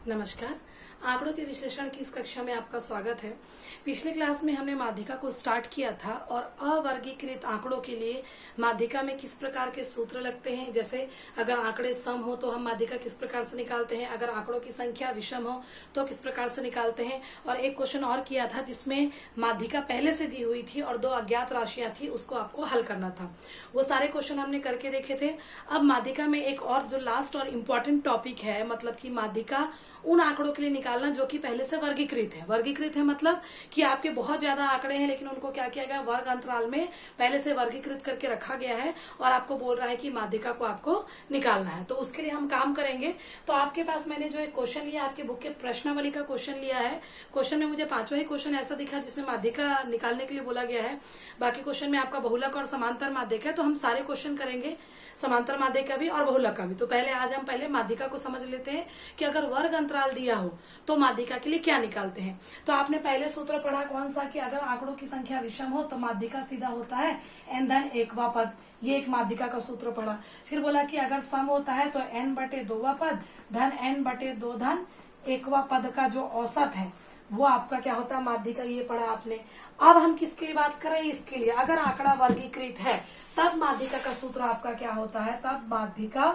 नमस्कार। आंकड़ों के विश्लेषण की इस कक्षा में आपका स्वागत है। पिछले क्लास में हमने माध्यिका को स्टार्ट किया था और अवर्गीकृत आंकड़ों के लिए माध्यिका में किस प्रकार के सूत्र लगते हैं। जैसे अगर आंकड़े सम हो तो हम माध्यिका किस प्रकार से निकालते हैं, अगर आंकड़ों की संख्या विषम हो तो किस प्रकार से निकालते हैं। और एक क्वेश्चन और किया था जिसमें माध्यिका पहले से दी हुई थी और दो अज्ञात राशियां थी, उसको आपको हल करना था। वो सारे क्वेश्चन हमने करके देखे थे। अब माध्यिका में एक और जो लास्ट और इम्पोर्टेंट टॉपिक है, मतलब कि माध्यिका उन आंकड़ों के लिए निकालना जो कि पहले से वर्गीकृत है। वर्गीकृत है मतलब कि आपके बहुत ज्यादा आंकड़े हैं लेकिन उनको क्या किया गया, वर्ग अंतराल में पहले से वर्गीकृत करके रखा गया है और आपको बोल रहा है कि माध्यिका को आपको निकालना है। तो उसके लिए हम काम करेंगे। तो आपके पास मैंने जो एक क्वेश्चन लिया, आपके बुक के प्रश्नावली का क्वेश्चन लिया है। क्वेश्चन में मुझे पांचों ही क्वेश्चन ऐसा दिखा जिसमें माध्यिका निकालने के लिए बोला गया है। बाकी क्वेश्चन में आपका बहुलक और समांतर माध्यिका है, तो हम सारे क्वेश्चन करेंगे, समांतर माध्यिका भी और बहुलक का भी। तो पहले आज हम माध्यिका को समझ लेते हैं कि अगर वर्ग अंतराल दिया हो तो माध्यिका के लिए क्या निकालते हैं। तो आपने पहले सूत्र पढ़ा कौन सा, कि अगर आंकड़ों की संख्या विषम हो तो माध्यिका सीधा होता है n धन एकवा पद। ये एक माध्यिका का सूत्र पढ़ा। फिर बोला कि अगर सम होता है तो n बटे दोवा पद धन n बटे दो धन एकवा पद का जो औसत है वो आपका क्या होता है, माध्यिका। ये पढ़ा आपने। अब हम किसके लिए बात कर रहे हैं, इसके लिए अगर आंकड़ा वर्गीकृत है तब माध्यिका का सूत्र आपका क्या होता है। तब माध्यिका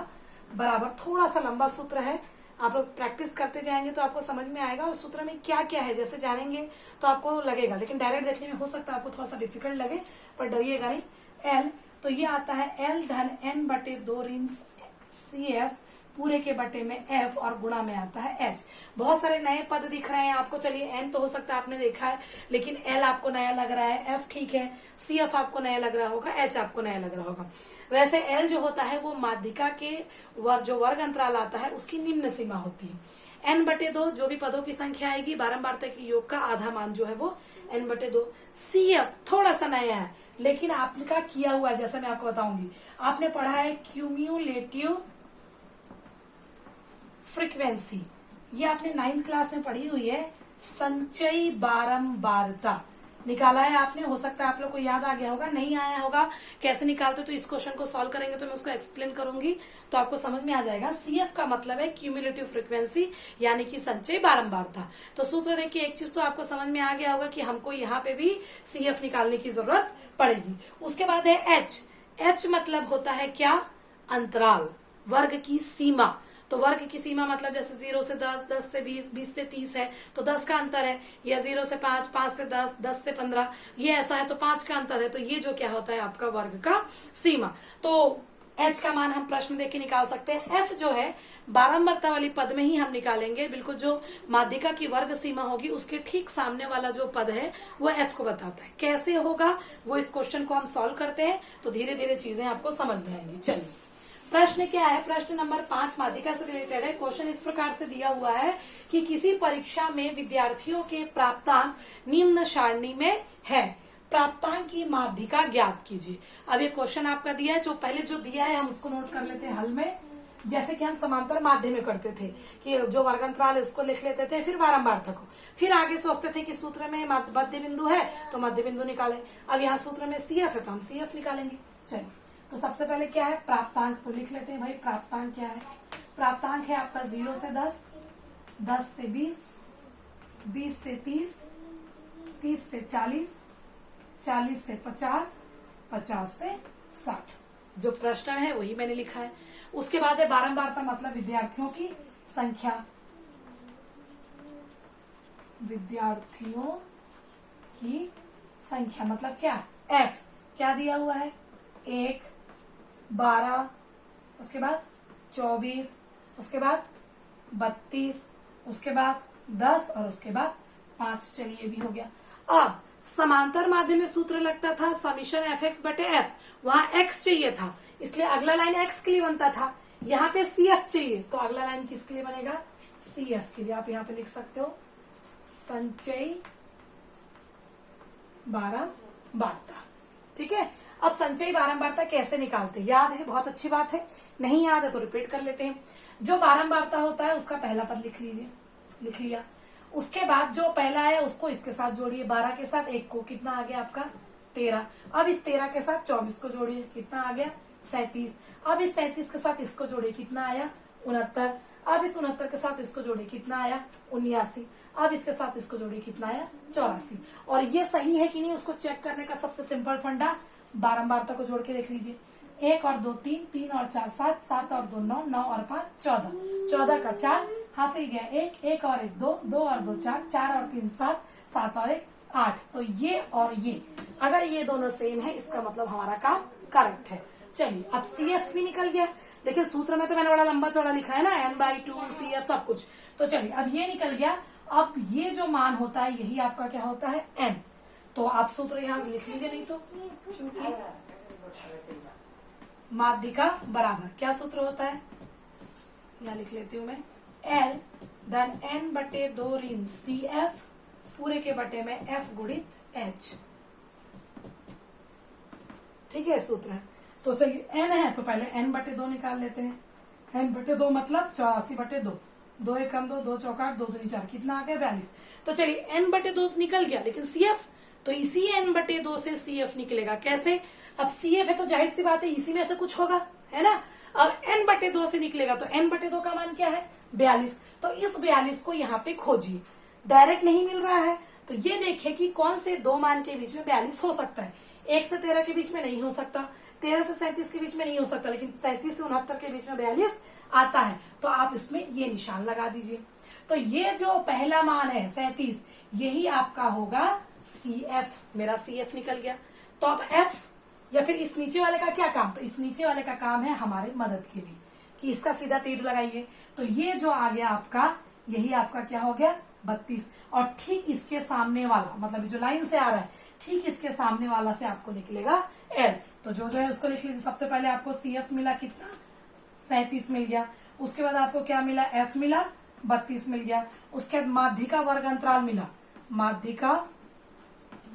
बराबर, थोड़ा सा लंबा सूत्र है, आप लोग प्रैक्टिस करते जाएंगे तो आपको समझ में आएगा और सूत्र में क्या क्या है जैसे जानेंगे तो आपको लगेगा। लेकिन डायरेक्ट देखने में हो सकता है आपको थोड़ा सा डिफिकल्ट लगे, पर डरिएगा नहीं। एल तो ये आता है एल धन एन बटे दो ऋण सी एफ पूरे के बटे में एफ और गुणा में आता है एच। बहुत सारे नए पद दिख रहे हैं आपको। चलिए एन तो हो सकता है आपने देखा है, लेकिन एल आपको नया लग रहा है, एफ ठीक है, सी एफ आपको नया लग रहा होगा, एच आपको नया लग रहा होगा। वैसे एल जो होता है वो माध्यिका के जो वर्ग अंतराल आता है उसकी निम्न सीमा होती है। एन बटे दो जो भी पदों की संख्या आएगी, बारंबारता के योग का आधा मान जो है वो एन बटे दो। सी एफ थोड़ा सा नया है लेकिन आपका किया हुआ है, जैसा मैं आपको बताऊंगी। आपने पढ़ा है क्यूम्यूलेटिव फ्रीक्वेंसी, ये आपने 9th क्लास में पढ़ी हुई है। संचयी बारंबारता निकाला है आपने, हो सकता है आप लोग को याद आ गया होगा, नहीं आया होगा कैसे निकालते तो इस क्वेश्चन को सॉल्व करेंगे तो मैं उसको एक्सप्लेन करूंगी तो आपको समझ में आ जाएगा। सीएफ का मतलब है क्यूमुलेटिव फ्रीक्वेंसी, यानी कि संचयी बारंबारता। तो सूत्र देखिए, एक चीज तो आपको समझ में आ गया होगा कि हमको यहाँ पे भी सीएफ निकालने की जरूरत पड़ेगी। उसके बाद है एच। एच मतलब होता है क्या, अंतराल, वर्ग की सीमा। तो वर्ग की सीमा मतलब जैसे 0 से 10, 10 से 20, 20 से 30 है तो 10 का अंतर है, या 0 से 5, 5 से 10, 10 से 15, ये ऐसा है तो 5 का अंतर है। तो ये जो क्या होता है आपका वर्ग का सीमा। तो एच का मान हम प्रश्न देख के निकाल सकते हैं। एफ जो है बारंबारता वाली पद में ही हम निकालेंगे, बिल्कुल जो माध्यिका की वर्ग सीमा होगी उसके ठीक सामने वाला जो पद है वो एफ को बताता है। कैसे होगा वो इस क्वेश्चन को हम सॉल्व करते हैं तो धीरे धीरे चीजें आपको समझ में आएंगी। चलिए प्रश्न क्या है, प्रश्न नंबर 5 माध्यिका से रिलेटेड है। क्वेश्चन इस प्रकार से दिया हुआ है कि किसी परीक्षा में विद्यार्थियों के प्राप्तांक निम्न सारणी में है, प्राप्तांक की माध्यिका ज्ञात कीजिए। अब ये क्वेश्चन आपका दिया है, जो पहले जो दिया है हम उसको नोट कर लेते हैं हल में, जैसे कि हम समांतर माध्य में करते थे कि जो वर्गांतराल है उसको लिख लेते थे, फिर बारंबारता को, फिर आगे सोचते थे कि सूत्र में मध्य बिंदु है तो मध्य बिंदु निकाले। अब यहाँ सूत्र में सीएफ है तो हम सीएफ निकालेंगे। चलिए तो सबसे पहले क्या है, प्राप्तांक तो लिख लेते हैं भाई। प्राप्तांक क्या है, प्राप्तांक है आपका 0 से 10, 10 से 20, 20 से 30, 30 से 40, 40 से 50, 50 से 60। जो प्रश्न है वही मैंने लिखा है। उसके बाद है बारंबारता, मतलब विद्यार्थियों की संख्या, विद्यार्थियों की संख्या मतलब क्या, एफ क्या दिया हुआ है, 1, 12, उसके बाद 24, उसके बाद 32, उसके बाद 10 और उसके बाद 5। चलिए भी हो गया। अब समांतर माध्यम में सूत्र लगता था समीशन एफ एक्स बटे एफ, वहां एक्स चाहिए था इसलिए अगला लाइन एक्स के लिए बनता था। यहाँ पे सी एफ चाहिए तो अगला लाइन किसके लिए बनेगा, सी एफ के लिए। आप यहाँ पे लिख सकते हो संचयी बारंबारता। ठीक है। अब संचयी बारंबारता कैसे निकालते, याद है, बहुत अच्छी बात है। नहीं याद है तो रिपीट कर लेते हैं। जो बारंबारता होता है उसका पहला पद लिख लीजिए, लिख लिया। उसके बाद जो पहला है उसको इसके साथ जोड़िए, 12 के साथ 1 को, कितना आ गया आपका 13। अब इस 13 के साथ 24 को जोड़िए, कितना आ गया 37। अब इस 37 के साथ इसको जोड़िए, कितना आया 69। अब इस 69 के साथ इसको जोड़े कितना आया 79। अब इसके साथ इसको जोड़े कितना आया 84। और ये सही है कि नहीं उसको चेक करने का सबसे सिंपल फंडा बारंबारता को जोड़ के देख लीजिए। 1 और 2 3, 3 और 4 7, 7 और 2 9, 9 और 5 14, 14 का 4 हासिल गया 1, 1 और 1 2, 2 और 2 4, 4 और 3 7, 7 और 1 8। तो ये और ये अगर ये दोनों सेम है इसका मतलब हमारा काम करेक्ट है। चलिए अब CF भी निकल गया। देखिए सूत्र में तो मैंने बड़ा लंबा चौड़ा लिखा है ना n/2 CF सब कुछ। तो चलिए अब ये निकल गया। अब ये जो मान होता है यही आपका क्या होता है n। तो आप सूत्र यहाँ लिख लीजिए, नहीं तो चूंकि माध्यिका बराबर क्या सूत्र होता है यहाँ लिख लेती हूँ मैं L धन n/2 ऋण CF पूरे के बटे में F गुणित H। ठीक है सूत्र है। तो चलिए n है तो पहले n/2 निकाल लेते हैं। n/2 मतलब 84/2, 2 1 कम 2, 2 चौका 2 दूनी 4, कितना आ गया 42। तो चलिए n/2 निकल गया, लेकिन CF तो इसी n/2 से CF निकलेगा। कैसे? अब CF है तो जाहिर सी बात है इसी में से कुछ होगा, है ना। अब n/2 से निकलेगा तो n/2 का मान क्या है 42। तो इस 42 को यहाँ पे खोजिए, डायरेक्ट नहीं मिल रहा है तो ये देखिए कि कौन से दो मान के बीच में 42 हो सकता है। 1 से 13 के बीच में नहीं हो सकता, 13 से 37 के बीच में नहीं हो सकता, लेकिन 37 से 69 के बीच में 42 आता है। तो आप इसमें ये निशान लगा दीजिए। तो ये जो पहला मान है 37 यही आपका होगा CF। मेरा CF निकल गया। तो अब F या फिर इस नीचे वाले का क्या काम? तो इस नीचे वाले का काम है हमारे मदद के लिए कि इसका सीधा तीर लगाइए। तो ये जो आ गया आपका यही आपका क्या हो गया 32। और ठीक इसके सामने वाला मतलब जो लाइन से आ रहा है ठीक इसके सामने वाला से आपको निकलेगा L। तो जो है उसको लिख लीजिए। सबसे पहले आपको CF मिला कितना 37 मिल गया। उसके बाद आपको क्या मिला F मिला 32 मिल गया। उसके बाद माध्यिका वर्ग अंतराल मिला, माध्यिका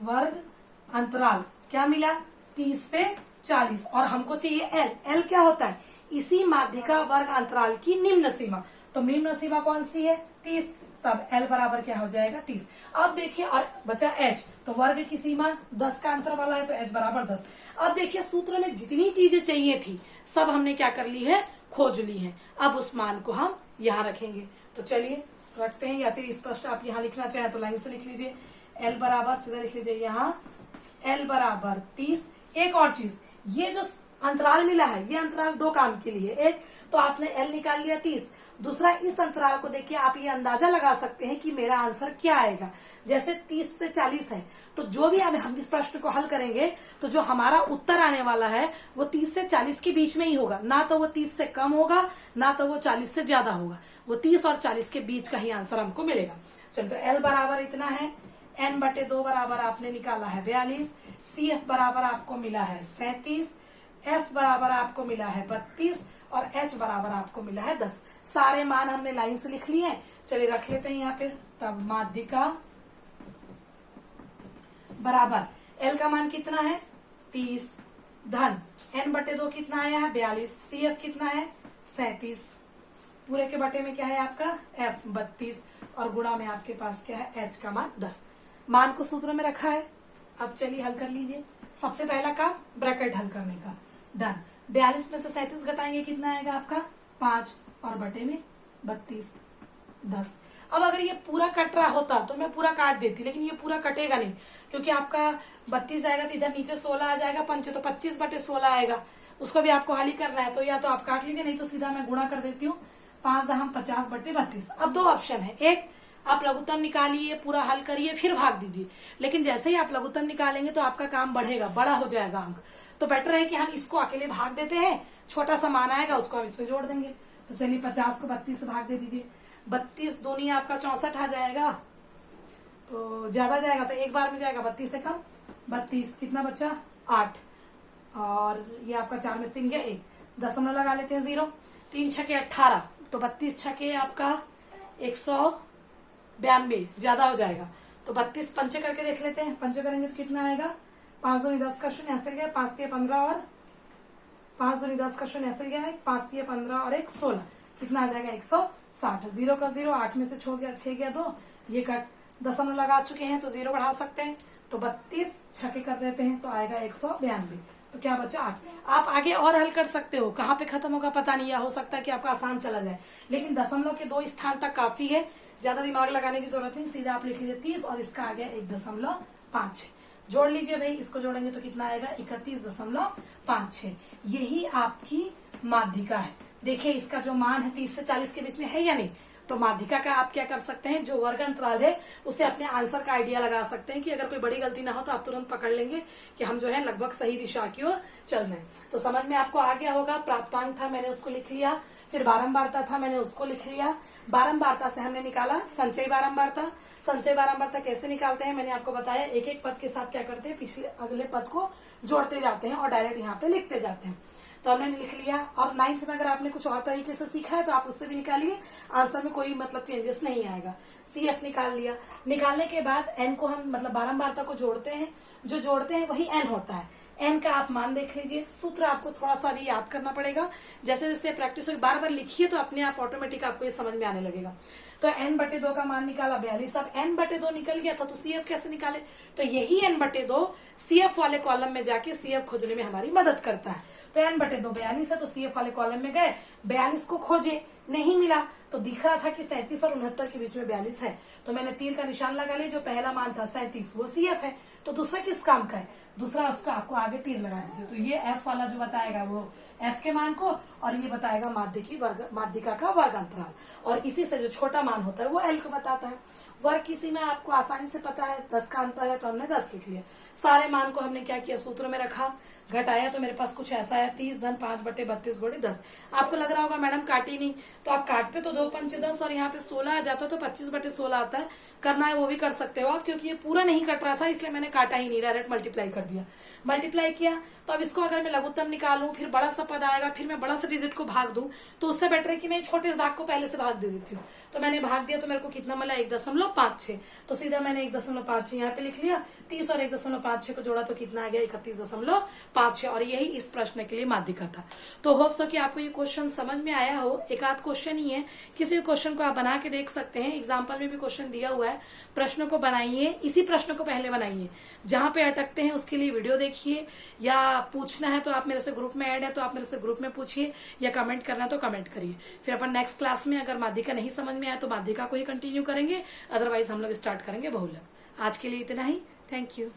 वर्ग अंतराल क्या मिला 30 से 40। और हमको चाहिए L। L क्या होता है इसी माध्यिका वर्ग अंतराल की निम्न सीमा। तो निम्न सीमा कौन सी है 30। तब L बराबर क्या हो जाएगा 30। अब देखिए और बचा H, तो वर्ग की सीमा 10 का अंतर वाला है तो H बराबर 10। अब देखिए सूत्र में जितनी चीजें चाहिए थी सब हमने क्या कर ली है खोज ली है। अब उस मान को हम यहाँ रखेंगे। तो चलिए रखते हैं, या फिर स्पष्ट आप यहाँ लिखना चाहें तो लाइन से लिख लीजिए। L बराबर सीधा लिख लीजिए यहाँ L बराबर 30। एक और चीज, ये जो अंतराल मिला है ये अंतराल दो काम के लिए। एक तो आपने L निकाल लिया 30, दूसरा इस अंतराल को देखिए आप ये अंदाजा लगा सकते हैं कि मेरा आंसर क्या आएगा। जैसे 30 से 40 है तो जो भी हम इस प्रश्न को हल करेंगे तो जो हमारा उत्तर आने वाला है वो 30 से 40 के बीच में ही होगा। ना तो वो 30 से कम होगा ना तो वो 40 से ज्यादा होगा, वो 30 और 40 के बीच का ही आंसर हमको मिलेगा। चलो तो L बराबर इतना है, n/2 बराबर आपने निकाला है 42, CF बराबर आपको मिला है 37, F बराबर आपको मिला है 32 और H बराबर आपको मिला है 10। सारे मान हमने लाइन से लिख लिए। चलिए रख लेते हैं यहाँ पे। तब माध्यिका बराबर L का मान कितना है 30 धन n/2 कितना आया है 42, CF कितना है 37, पूरे के बटे में क्या है आपका F 32 और गुणा में आपके पास क्या है H का मान 10। मान को सूत्र में रखा है। अब चलिए हल कर लीजिए। सबसे पहला काम ब्रैकेट हल करने का। धन 42 में से 37 घटाएंगे कितना आएगा आपका 5 और बटे में 32 10। अब अगर ये पूरा कट रहा होता तो मैं पूरा काट देती, लेकिन ये पूरा कटेगा नहीं क्योंकि आपका 32 आएगा तो इधर नीचे 16 आ जाएगा, पंच तो 25/16 आएगा। उसको भी आपको हल ही करना है तो या तो आप काट लीजिए, नहीं तो सीधा मैं गुणा कर देती हूँ 5 दहम 50/32। अब दो ऑप्शन है, एक आप लघुत्तम निकालिए पूरा हल करिए फिर भाग दीजिए, लेकिन जैसे ही आप लघुत्तम निकालेंगे तो आपका काम बढ़ेगा, बड़ा हो जाएगा अंक। तो बेटर है कि हम इसको अकेले भाग देते हैं, छोटा सा मान आएगा उसको हम इसमें जोड़ देंगे। तो चलिए 50 को 32 से भाग दे दीजिए। 32 दूनी आपका 64 आ जाएगा, तो ज्यादा जाएगा तो एक बार में जाएगा 32 से कम 32, कितना बचा 8 और ये आपका 4 में से 3 गया 1, दशमलव लगा लेते हैं 0, 3 छके 18 तो 32 छके आपका 192 ज्यादा हो जाएगा। तो 32 पंचे करके देख लेते हैं, पंचे करेंगे तो कितना आएगा 5 दूनी 10 का शून्य ऐसे गया, 5 दिए 15 और 5 दूनी 10 का शून्य ऐसे गया है, 5 दिए 15 और 1 16, कितना आ जाएगा 160। 0 का 0, 8 में से 6 गया 2, ये कट दशमलव लगा चुके हैं तो 0 बढ़ा सकते हैं। तो 32 छके कर देते हैं तो आएगा 192। तो क्या बचा 8। आप आगे और हल कर सकते हो, कहाँ पे खत्म होगा पता नहीं, या हो सकता है कि आपका आसान चला जाए, लेकिन दशमलव के 2 स्थान तक काफी है, ज्यादा दिमाग लगाने की जरूरत नहीं। सीधा आप लिख लीजिए 30 और इसका आ गया 1.56। जोड़ लीजिए भाई, इसको जोड़ेंगे तो कितना आएगा 31.56। यही आपकी माध्यिका है। देखिए इसका जो मान है 30 से 40 के बीच में है या नहीं। तो माध्यिका का आप क्या कर सकते हैं, जो वर्ग अंतराल है उसे अपने आंसर का आइडिया लगा सकते हैं कि अगर कोई बड़ी गलती ना हो तो आप तुरंत पकड़ लेंगे कि हम जो है लगभग सही दिशा की ओर चल रहे हैं। तो समझ में आपको आ गया होगा। प्राप्तांक था, मैंने उसको लिख लिया। फिर बारंबारता था, मैंने उसको लिख लिया। बारंबारता से हमने निकाला संचयी बारंबारता। संचय बारंबारता कैसे निकालते हैं मैंने आपको बताया। एक एक पद के साथ क्या करते हैं, पिछले अगले पद को जोड़ते जाते हैं और डायरेक्ट यहाँ पे लिखते जाते हैं। तो हमने लिख लिया। और 9th में अगर आपने कुछ और तरीके से सीखा है तो आप उससे भी निकालिए, आंसर में कोई मतलब चेंजेस नहीं आएगा। CF निकाल लिया। निकालने के बाद n को हम मतलब बारंबारता को जोड़ते हैं, जो जोड़ते हैं वही n होता है। n का आप मान देख लीजिए। सूत्र आपको थोड़ा सा भी याद करना पड़ेगा, जैसे जैसे प्रैक्टिस हो बार बार लिखिए तो अपने आप ऑटोमेटिक आपको ये समझ में आने लगेगा। तो n/2 का मान निकाला 42। अब n/2 निकल गया था तो CF कैसे निकाले, तो यही n/2 CF वाले कॉलम में जाके CF खोजने में हमारी मदद करता है। तो n/2 42 है, तो CF वाले कॉलम में गए, 42 को खोजे, नहीं मिला, तो दिख रहा था कि 37 और 69 के बीच में 42 है, तो मैंने तीर का निशान लगा लिया। जो पहला मान था 37 वो CF है, तो दूसरा किस काम का है, दूसरा उसका आपको आगे तीर लगा दीजिए। तो ये F वाला जो बताएगा वो F के मान को, और ये बताएगा माध्यिका का वर्ग अंतराल, और इसी से जो छोटा मान होता है वो L को बताता है। वर्ग की सीमा आपको आसानी से पता है, 10 का अंतर है तो हमने 10 लिख लिया। सारे मान को हमने क्या किया, सूत्र में रखा, घटाया, तो मेरे पास कुछ ऐसा है 30 धन 5/32 × 10। आपको लग रहा होगा मैडम काटी नहीं, तो आप काटते तो 2 पंचे 10 और यहाँ पे 16 आ जाता तो 25/16 आता है। करना है वो भी कर सकते हो आप, क्योंकि ये पूरा नहीं कट रहा था इसलिए मैंने काटा ही नहीं, डायरेक्ट मल्टीप्लाई कर दिया। मल्टीप्लाई किया तो अब इसको अगर मैं लघुत्तम निकालूं, फिर बड़ा सा पद आएगा, फिर मैं बड़ा सा डिजिट को भाग दूं, तो उससे बेटर है कि मैं छोटे दाग को पहले से भाग दे देती हूँ। तो मैंने भाग दिया तो मेरे को कितना मिला 1.56, तो सीधा मैंने 1.56 यहाँ पे लिख लिया। 30 और 1.56 को जोड़ा तो कितना आ गया 31.56, और यही इस प्रश्न के लिए माध्यिका था। तो होप्स हो कि आपको ये क्वेश्चन समझ में आया हो। एक आध क्वेश्चन ही है, किसी भी क्वेश्चन को आप बना के देख सकते हैं। एग्जाम्पल में भी क्वेश्चन दिया हुआ है, प्रश्न को बनाइए, इसी प्रश्न को पहले बनाइए, जहां पे अटकते हैं उसके लिए वीडियो देखिए, या पूछना है तो आप मेरे से ग्रुप में ऐड है तो आप मेरे से ग्रुप में पूछिए, या कमेंट करना है तो कमेंट करिए। फिर अपन नेक्स्ट क्लास में अगर माध्यिका नहीं समझ में आया तो माध्यिका को ही कंटिन्यू करेंगे, अदरवाइज हम लोग स्टार्ट करेंगे बहुलक। आज के लिए इतना ही, थैंक यू।